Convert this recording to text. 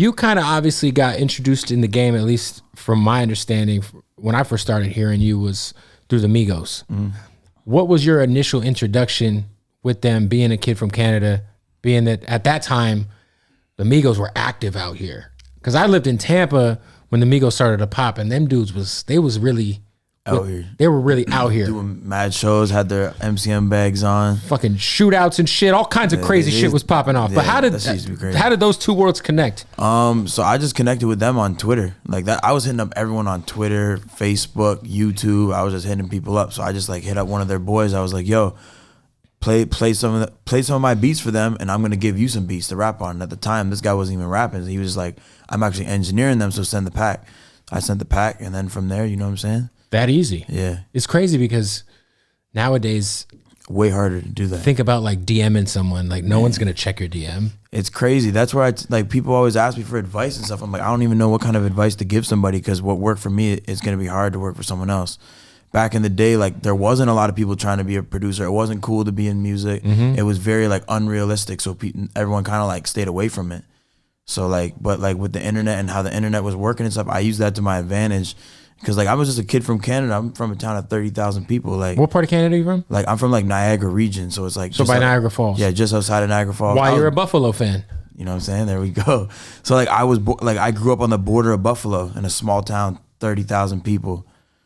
You kind of obviously got introduced in the game, at least from my understanding, when I first started hearing you was through the Migos. What was your initial introduction with them, being a kid from Canada, being that at that time, the Migos were active out here? Because I lived in Tampa when the Migos started to pop, and them dudes was really out here. They were really out here. Doing mad shows, had their MCM bags on. Fucking shootouts and shit. All kinds of crazy shit was popping off. But how did those two worlds connect? So I just connected with them on Twitter. Like that, I was hitting up everyone on Twitter, Facebook, YouTube. I was just hitting people up. So I just like hit up one of their boys. I was like, yo, play some of my beats for them, and I'm gonna give you some beats to rap on. And at the time, this guy wasn't even rapping. He was like, I'm actually engineering them, so send the pack. I sent the pack, and then from there, you know what I'm saying? That easy. Yeah. It's crazy because nowadays, way harder to do that. Think about like DMing someone. Like no one's gonna check your DM. It's crazy. That's where like people always ask me for advice and stuff. I'm like, I don't even know what kind of advice to give somebody, because what worked for me is gonna be hard to work for someone else. Back in the day, like there wasn't a lot of people trying to be a producer. It wasn't cool to be in music. It was very like unrealistic. So everyone kind of like stayed away from it. So like, but like with the internet and how the internet was working and stuff, I used that to my advantage. Because like I was just a kid from Canada. I'm from a town of 30,000 people. Like, what part of Canada are you from? Like I'm from like Niagara region, so it's like so by Niagara Falls. Yeah, just outside of Niagara Falls. Why you're a Buffalo fan? You know what I'm saying? There we go. So like I grew up on the border of Buffalo in a small town, 30,000 people.